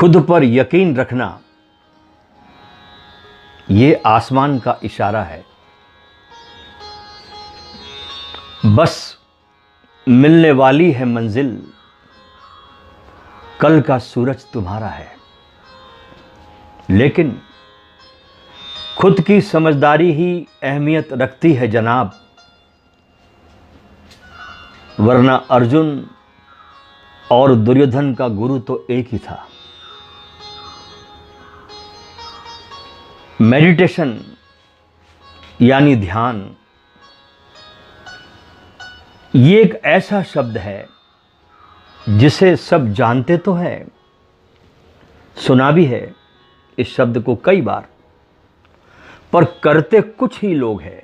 खुद पर यकीन रखना ये आसमान का इशारा है। बस मिलने वाली है मंजिल, कल का सूरज तुम्हारा है। लेकिन खुद की समझदारी ही अहमियत रखती है जनाब, वरना अर्जुन और दुर्योधन का गुरु तो एक ही था। मेडिटेशन यानी ध्यान, ये एक ऐसा शब्द है जिसे सब जानते तो है, सुना भी है इस शब्द को कई बार, पर करते कुछ ही लोग हैं,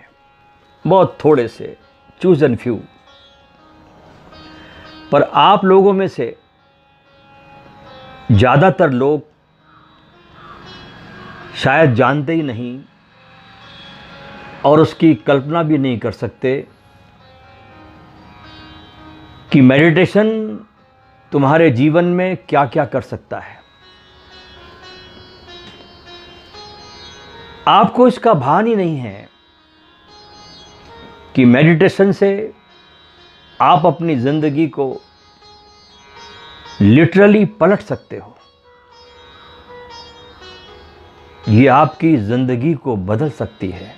बहुत थोड़े से, चूज एंड फ्यू। पर आप लोगों में से ज़्यादातर लोग शायद जानते ही नहीं और उसकी कल्पना भी नहीं कर सकते कि मेडिटेशन तुम्हारे जीवन में क्या क्या कर सकता है। आपको इसका भान ही नहीं है कि मेडिटेशन से आप अपनी जिंदगी को लिटरली पलट सकते हो। ये आपकी जिंदगी को बदल सकती है।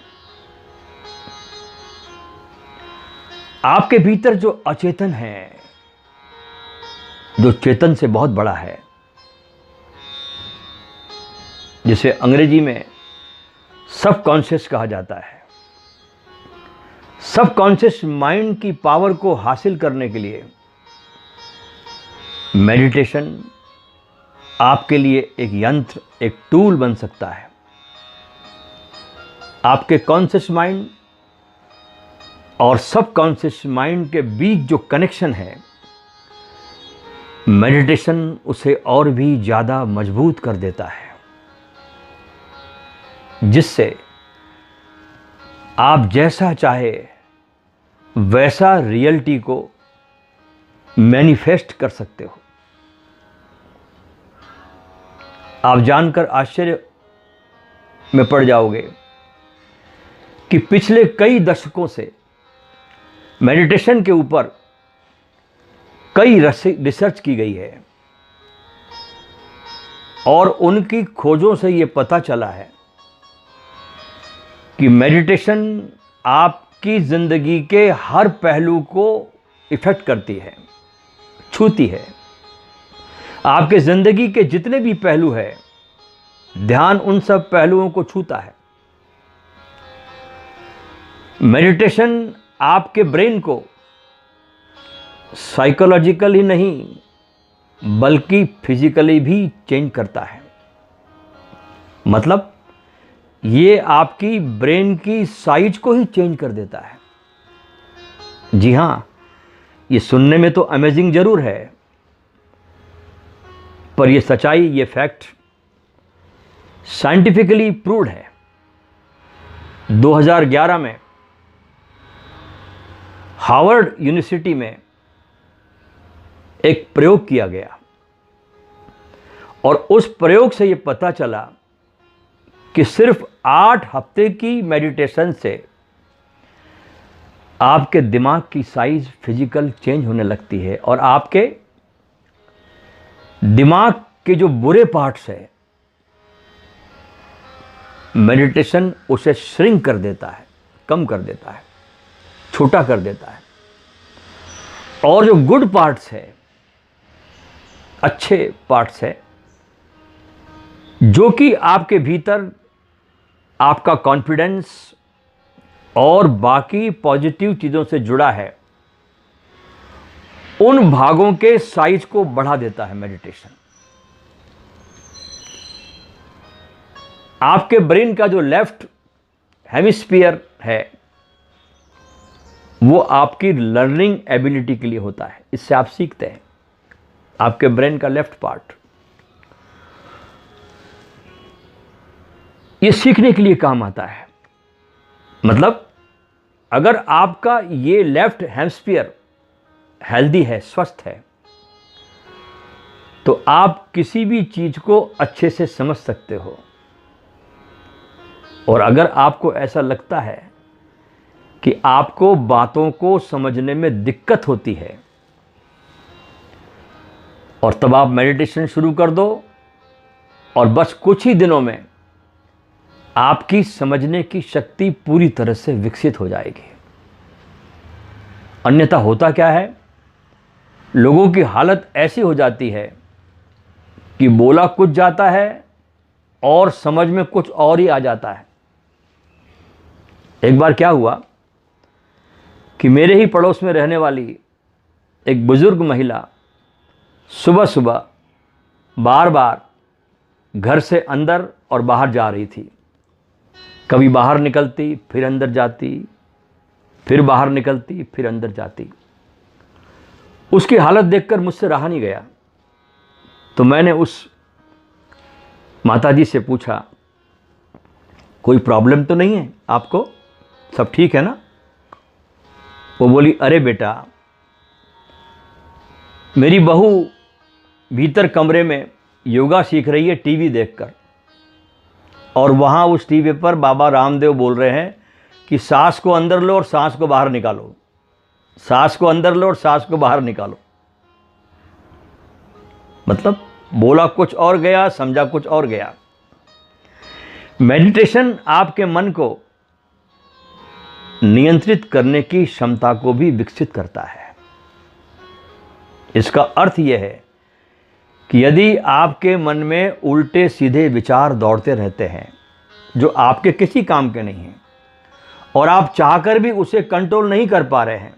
आपके भीतर जो अचेतन है, जो चेतन से बहुत बड़ा है, जिसे अंग्रेजी में सबकॉन्शियस कहा जाता है, सबकॉन्शियस माइंड की पावर को हासिल करने के लिए मेडिटेशन आपके लिए एक यंत्र, एक टूल बन सकता है। आपके कॉन्शियस माइंड और सबकॉन्शियस माइंड के बीच जो कनेक्शन है, मेडिटेशन उसे और भी ज़्यादा मजबूत कर देता है, जिससे आप जैसा चाहे वैसा रियलिटी को मैनिफेस्ट कर सकते हो। आप जानकर आश्चर्य में पड़ जाओगे कि पिछले कई दशकों से मेडिटेशन के ऊपर कई रिसर्च की गई है और उनकी खोजों से ये पता चला है कि मेडिटेशन आपकी जिंदगी के हर पहलू को इफेक्ट करती है, छूती है। आपके जिंदगी के जितने भी पहलू हैं, ध्यान उन सब पहलुओं को छूता है। मेडिटेशन आपके ब्रेन को साइकोलॉजिकल ही नहीं बल्कि फिजिकली भी चेंज करता है। मतलब ये आपकी ब्रेन की साइज को ही चेंज कर देता है। जी हाँ, ये सुनने में तो अमेजिंग जरूर है, पर ये सच्चाई, ये फैक्ट साइंटिफिकली प्रूव्ड है। 2011 में हार्वर्ड यूनिवर्सिटी में एक प्रयोग किया गया और उस प्रयोग से ये पता चला कि सिर्फ 8 हफ्ते की मेडिटेशन से आपके दिमाग की साइज फिजिकल चेंज होने लगती है और आपके दिमाग के जो बुरे पार्ट्स है, मेडिटेशन उसे श्रिंक कर देता है, कम कर देता है, छोटा कर देता है। और जो गुड पार्ट्स है, अच्छे पार्ट्स है, जो कि आपके भीतर आपका कॉन्फिडेंस और बाकी पॉजिटिव चीज़ों से जुड़ा है, उन भागों के साइज को बढ़ा देता है मेडिटेशन। आपके ब्रेन का जो लेफ्ट हेमिस्फीयर है, वो आपकी लर्निंग एबिलिटी के लिए होता है। इससे आप सीखते हैं। आपके ब्रेन का लेफ्ट पार्ट ये सीखने के लिए काम आता है। मतलब अगर आपका ये लेफ्ट हेमिस्फीयर हेल्दी है, स्वस्थ है, तो आप किसी भी चीज को अच्छे से समझ सकते हो। और अगर आपको ऐसा लगता है कि आपको बातों को समझने में दिक्कत होती है, और तब आप मेडिटेशन शुरू कर दो और बस कुछ ही दिनों में आपकी समझने की शक्ति पूरी तरह से विकसित हो जाएगी। अन्यथा होता क्या है, लोगों की हालत ऐसी हो जाती है कि बोला कुछ जाता है और समझ में कुछ और ही आ जाता है। एक बार क्या हुआ कि मेरे ही पड़ोस में रहने वाली एक बुजुर्ग महिला सुबह सुबह बार बार घर से अंदर और बाहर जा रही थी। कभी बाहर निकलती, फिर अंदर जाती, फिर बाहर निकलती, फिर अंदर जाती। उसकी हालत देखकर मुझसे रहा नहीं गया। तो मैंने उस माताजी से पूछा, कोई प्रॉब्लम तो नहीं है आपको, सब ठीक है ना? वो बोली, अरे बेटा, मेरी बहू भीतर कमरे में योगा सीख रही है टीवी देखकर, और वहाँ उस टीवी पर बाबा रामदेव बोल रहे हैं कि सांस को अंदर लो और सांस को बाहर निकालो, सांस को अंदर लो और सांस को बाहर निकालो। मतलब बोला कुछ और गया, समझा कुछ और गया। मेडिटेशन आपके मन को नियंत्रित करने की क्षमता को भी विकसित करता है। इसका अर्थ यह है कि यदि आपके मन में उल्टे सीधे विचार दौड़ते रहते हैं जो आपके किसी काम के नहीं हैं, और आप चाहकर भी उसे कंट्रोल नहीं कर पा रहे हैं,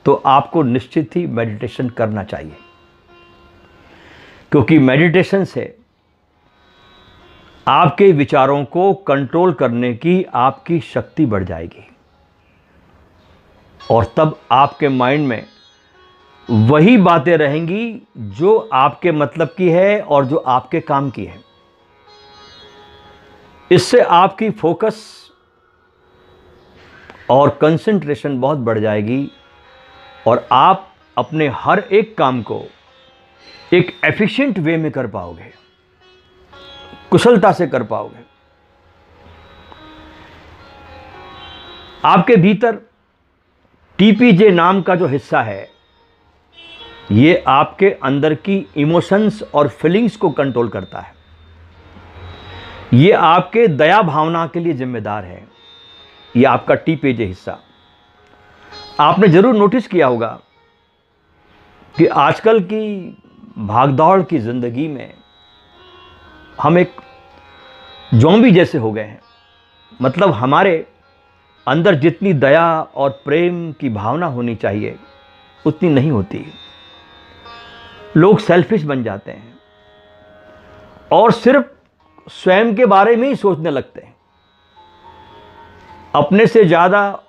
तो आपको निश्चित ही मेडिटेशन करना चाहिए। क्योंकि मेडिटेशन से आपके विचारों को कंट्रोल करने की आपकी शक्ति बढ़ जाएगी, और तब आपके माइंड में वही बातें रहेंगी जो आपके मतलब की है और जो आपके काम की है। इससे आपकी फोकस और कंसंट्रेशन बहुत बढ़ जाएगी, और आप अपने हर एक काम को एक एफिशिएंट वे में कर पाओगे, कुशलता से कर पाओगे। आपके भीतर टीपीजे नाम का जो हिस्सा है, ये आपके अंदर की इमोशंस और फीलिंग्स को कंट्रोल करता है। ये आपके दया भावना के लिए जिम्मेदार है। ये आपका टीपीजे हिस्सा। आपने जरूर नोटिस किया होगा कि आजकल की भागदौड़ की जिंदगी में हम एक ज़ॉम्बी जैसे हो गए हैं। मतलब हमारे अंदर जितनी दया और प्रेम की भावना होनी चाहिए उतनी नहीं होती। लोग सेल्फिश बन जाते हैं और सिर्फ स्वयं के बारे में ही सोचने लगते हैं। अपने से ज़्यादा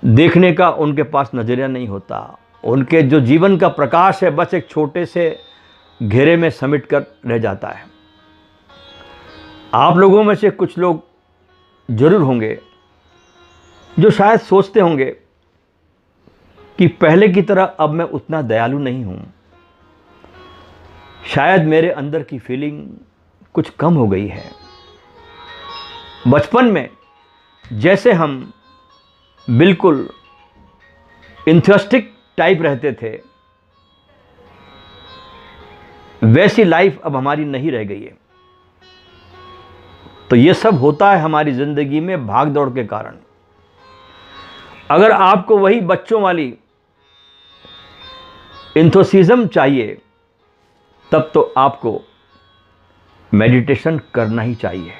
देखने का उनके पास नजरिया नहीं होता। उनके जो जीवन का प्रकाश है बस एक छोटे से घेरे में समेट कर रह जाता है। आप लोगों में से कुछ लोग जरूर होंगे जो शायद सोचते होंगे कि पहले की तरह अब मैं उतना दयालु नहीं हूं, शायद मेरे अंदर की फीलिंग कुछ कम हो गई है। बचपन में जैसे हम बिल्कुल इंथुसियास्टिक टाइप रहते थे, वैसी लाइफ अब हमारी नहीं रह गई है। तो ये सब होता है हमारी जिंदगी में भाग दौड़ के कारण। अगर आपको वही बच्चों वाली इंथुसिज्म चाहिए, तब तो आपको मेडिटेशन करना ही चाहिए,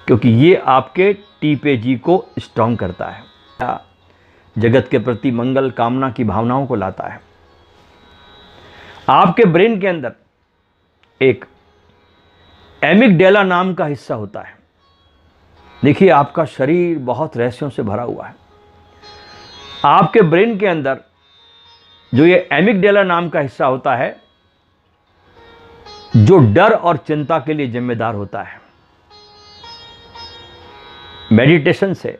क्योंकि ये आपके टीपीजे को स्ट्रॉन्ग करता है, जगत के प्रति मंगल कामना की भावनाओं को लाता है। आपके ब्रेन के अंदर एक एमिगडाला नाम का हिस्सा होता है। देखिए, आपका शरीर बहुत रहस्यों से भरा हुआ है। आपके ब्रेन के अंदर जो ये एमिगडाला नाम का हिस्सा होता है, जो डर और चिंता के लिए जिम्मेदार होता है। मेडिटेशन से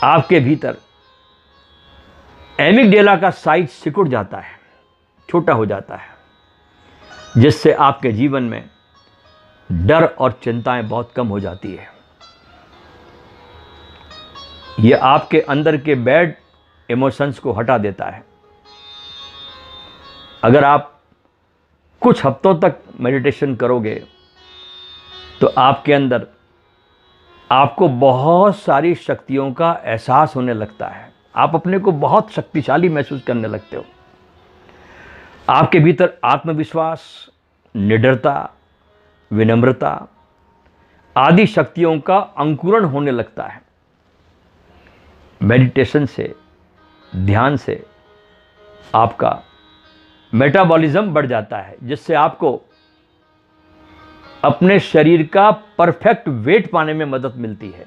आपके भीतर एमिगडाला का साइज सिकुड़ जाता है छोटा हो जाता है, जिससे आपके जीवन में डर और चिंताएं बहुत कम हो जाती है। यह आपके अंदर के बैड इमोशंस को हटा देता है। अगर आप कुछ हफ्तों तक मेडिटेशन करोगे तो आपके अंदर आपको बहुत सारी शक्तियों का एहसास होने लगता है। आप अपने को बहुत शक्तिशाली महसूस करने लगते हो। आपके भीतर आत्मविश्वास, निडरता, विनम्रता आदि शक्तियों का अंकुरण होने लगता है। मेडिटेशन से, ध्यान से आपका मेटाबॉलिज्म बढ़ जाता है, जिससे आपको अपने शरीर का परफेक्ट वेट पाने में मदद मिलती है।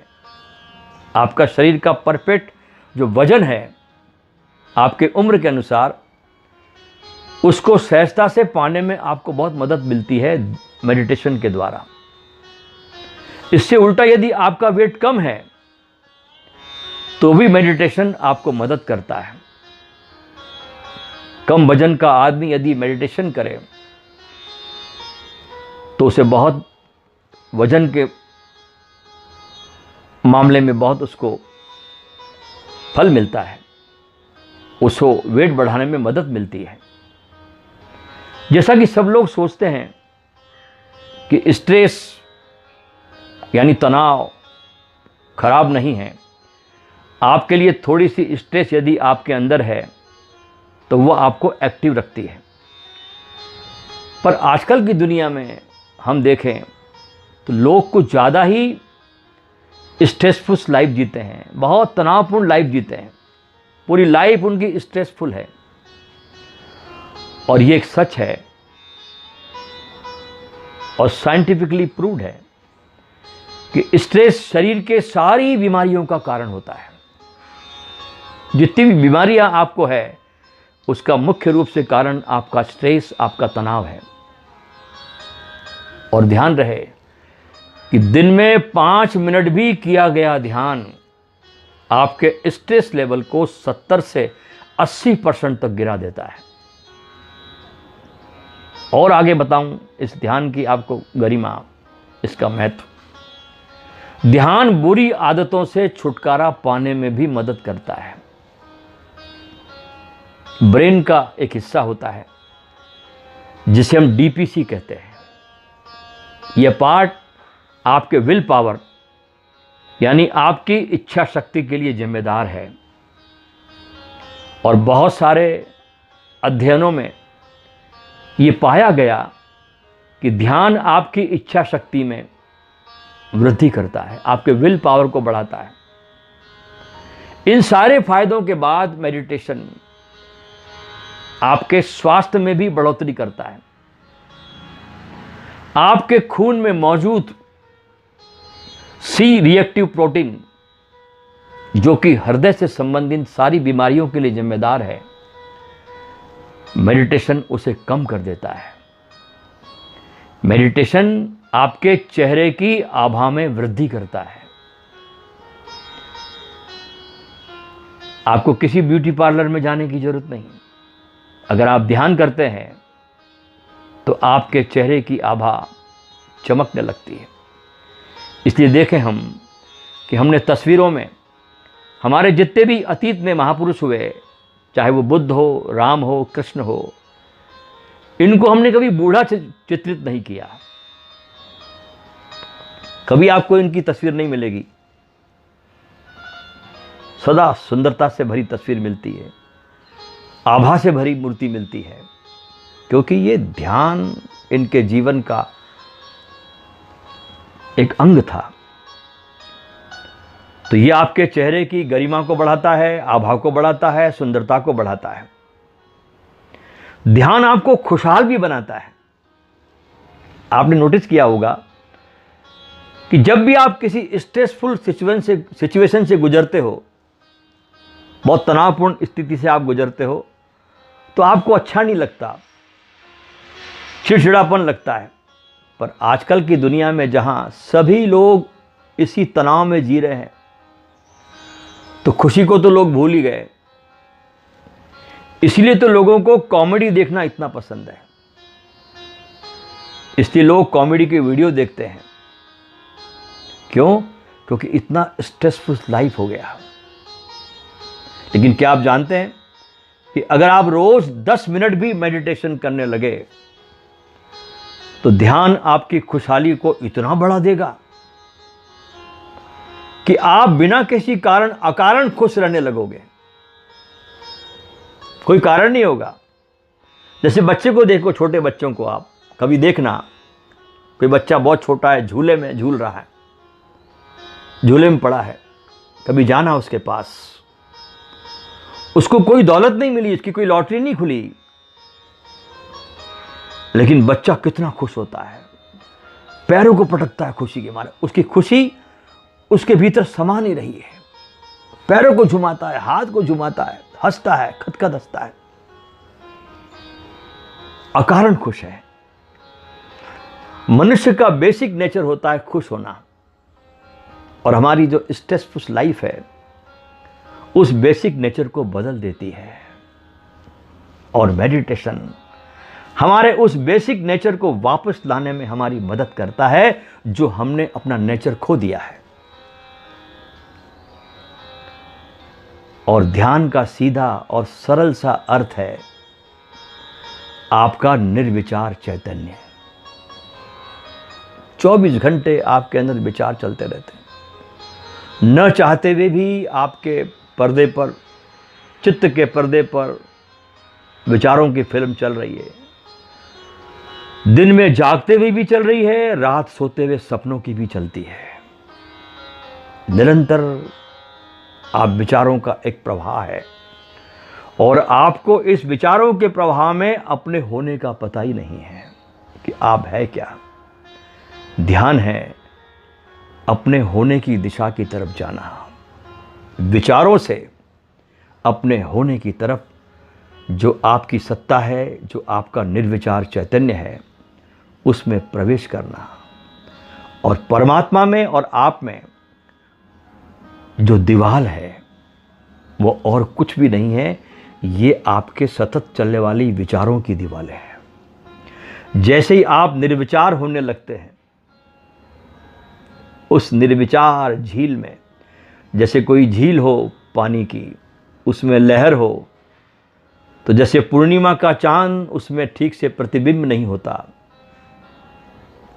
आपका शरीर का परफेक्ट जो वजन है आपके उम्र के अनुसार, उसको सहजता से पाने में आपको बहुत मदद मिलती है मेडिटेशन के द्वारा। इससे उल्टा यदि आपका वेट कम है तो भी मेडिटेशन आपको मदद करता है। कम वजन का आदमी यदि मेडिटेशन करे तो उसे बहुत वजन के मामले में बहुत उसको फल मिलता है, उसको वेट बढ़ाने में मदद मिलती है। जैसा कि सब लोग सोचते हैं कि स्ट्रेस यानी तनाव खराब नहीं है, आपके लिए थोड़ी सी स्ट्रेस यदि आपके अंदर है तो वह आपको एक्टिव रखती है। पर आजकल की दुनिया में हम देखें तो लोग कुछ ज़्यादा ही स्ट्रेसफुल लाइफ जीते हैं, बहुत तनावपूर्ण लाइफ जीते हैं। पूरी लाइफ उनकी स्ट्रेसफुल है। और ये एक सच है और साइंटिफिकली प्रूव्ड है कि स्ट्रेस शरीर के सारी बीमारियों का कारण होता है। जितनी भी बीमारियां आपको है उसका मुख्य रूप से कारण आपका स्ट्रेस, आपका तनाव है। और ध्यान रहे कि दिन में 5 मिनट भी किया गया ध्यान आपके स्ट्रेस लेवल को 70 से 80% तक गिरा देता है। और आगे बताऊं इस ध्यान की आपको गरिमा, इसका महत्व। ध्यान बुरी आदतों से छुटकारा पाने में भी मदद करता है। ब्रेन का एक हिस्सा होता है जिसे हम डीपीसी कहते हैं। यह पार्ट आपके विल पावर यानी आपकी इच्छा शक्ति के लिए जिम्मेदार है। और बहुत सारे अध्ययनों में ये पाया गया कि ध्यान आपकी इच्छा शक्ति में वृद्धि करता है, आपके विल पावर को बढ़ाता है। इन सारे फायदों के बाद मेडिटेशन आपके स्वास्थ्य में भी बढ़ोतरी करता है। आपके खून में मौजूद सी रिएक्टिव प्रोटीन, जो कि हृदय से संबंधित सारी बीमारियों के लिए जिम्मेदार है, मेडिटेशन उसे कम कर देता है। मेडिटेशन आपके चेहरे की आभा में वृद्धि करता है। आपको किसी ब्यूटी पार्लर में जाने की जरूरत नहीं। अगर आप ध्यान करते हैं तो आपके चेहरे की आभा चमकने लगती है। इसलिए देखें हम कि हमने तस्वीरों में हमारे जितने भी अतीत में महापुरुष हुए, चाहे वो बुद्ध हो, राम हो, कृष्ण हो, इनको हमने कभी बूढ़ा चित्रित नहीं किया। कभी आपको इनकी तस्वीर नहीं मिलेगी। सदा सुंदरता से भरी तस्वीर मिलती है, आभा से भरी मूर्ति मिलती है, क्योंकि ये ध्यान इनके जीवन का एक अंग था। तो ये आपके चेहरे की गरिमा को बढ़ाता है, आभा को बढ़ाता है, सुंदरता को बढ़ाता है। ध्यान आपको खुशहाल भी बनाता है। आपने नोटिस किया होगा कि जब भी आप किसी स्ट्रेसफुल सिचुएशन से गुजरते हो, बहुत तनावपूर्ण स्थिति से आप गुजरते हो, तो आपको अच्छा नहीं लगता, चिड़चिड़ापन लगता है। पर आजकल की दुनिया में जहां सभी लोग इसी तनाव में जी रहे हैं, तो खुशी को तो लोग भूल ही गए। इसलिए तो लोगों को कॉमेडी देखना इतना पसंद है, इसलिए लोग कॉमेडी की वीडियो देखते हैं। क्यों? क्योंकि इतना स्ट्रेसफुल लाइफ हो गया। लेकिन क्या आप जानते हैं कि अगर आप रोज 10 मिनट भी मेडिटेशन करने लगे तो ध्यान आपकी खुशहाली को इतना बढ़ा देगा कि आप बिना किसी कारण अकारण खुश रहने लगोगे। कोई कारण नहीं होगा। जैसे बच्चे को देखो, छोटे बच्चों को आप कभी देखना, कोई बच्चा बहुत छोटा है, झूले में झूल रहा है, झूले में पड़ा है, कभी जाना उसके पास, उसको कोई दौलत नहीं मिली, उसकी कोई लॉटरी नहीं खुली, लेकिन बच्चा कितना खुश होता है, पैरों को पटकता है खुशी के मारे। उसकी खुशी उसके भीतर समा नहीं रही है, पैरों को झुमाता है, हाथ को झुमाता है, हंसता है, खदखद हंसता है, अकारण खुश है। मनुष्य का बेसिक नेचर होता है खुश होना, और हमारी जो स्ट्रेसफुल लाइफ है उस बेसिक नेचर को बदल देती है। और मेडिटेशन हमारे उस बेसिक नेचर को वापस लाने में हमारी मदद करता है, जो हमने अपना नेचर खो दिया है। और ध्यान का सीधा और सरल सा अर्थ है आपका निर्विचार चैतन्य। 24 घंटे आपके अंदर विचार चलते रहते हैं, न चाहते हुए भी आपके पर्दे पर, चित्त के पर्दे पर विचारों की फिल्म चल रही है। दिन में जागते हुए भी चल रही है, रात सोते हुए सपनों की भी चलती है। निरंतर आप विचारों का एक प्रवाह है, और आपको इस विचारों के प्रवाह में अपने होने का पता ही नहीं है कि आप है क्या। ध्यान है अपने होने की दिशा की तरफ जाना, विचारों से अपने होने की तरफ, जो आपकी सत्ता है, जो आपका निर्विचार चैतन्य है, उसमें प्रवेश करना। और परमात्मा में और आप में जो दीवाल है वो और कुछ भी नहीं है, ये आपके सतत चलने वाली विचारों की दीवाल है। जैसे ही आप निर्विचार होने लगते हैं, उस निर्विचार झील में, जैसे कोई झील हो पानी की, उसमें लहर हो, तो जैसे पूर्णिमा का चांद उसमें ठीक से प्रतिबिंब नहीं होता,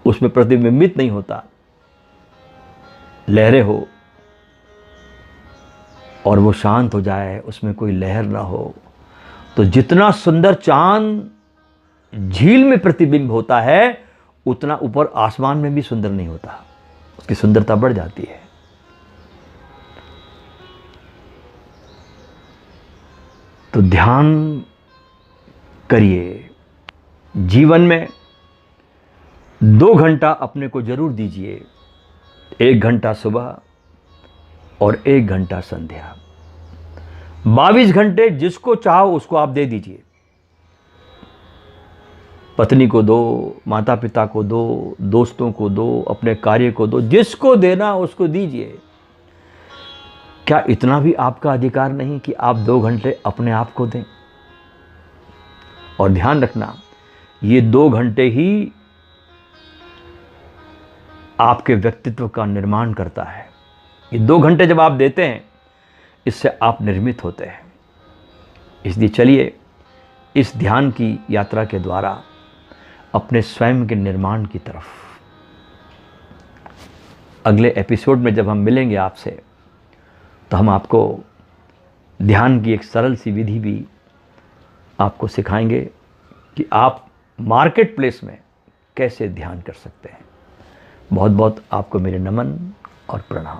उसमें प्रतिबिंबित नहीं होता, लहरें हो और वो शांत हो जाए, उसमें कोई लहर ना हो, तो जितना सुंदर चांद झील में प्रतिबिंब होता है, उतना ऊपर आसमान में भी सुंदर नहीं होता, उसकी सुंदरता बढ़ जाती है। तो ध्यान करिए, जीवन में 2 घंटा अपने को जरूर दीजिए, 1 घंटा सुबह और 1 घंटा संध्या। 22 घंटे जिसको चाहो उसको आप दे दीजिए। पत्नी को दो, माता पिता को दो, दोस्तों को दो, अपने कार्य को दो, जिसको देना उसको दीजिए। क्या इतना भी आपका अधिकार नहीं कि आप 2 घंटे अपने आप को दें? और ध्यान रखना, ये 2 घंटे ही आपके व्यक्तित्व का निर्माण करता है। ये 2 घंटे जब आप देते हैं, इससे आप निर्मित होते हैं। इसलिए चलिए इस ध्यान की यात्रा के द्वारा अपने स्वयं के निर्माण की तरफ, अगले एपिसोड में जब हम मिलेंगे आपसे, तो हम आपको ध्यान की एक सरल सी विधि भी आपको सिखाएंगे कि आप मार्केट प्लेस में कैसे ध्यान कर सकते हैं। बहुत बहुत आपको मेरे नमन और प्रणाम।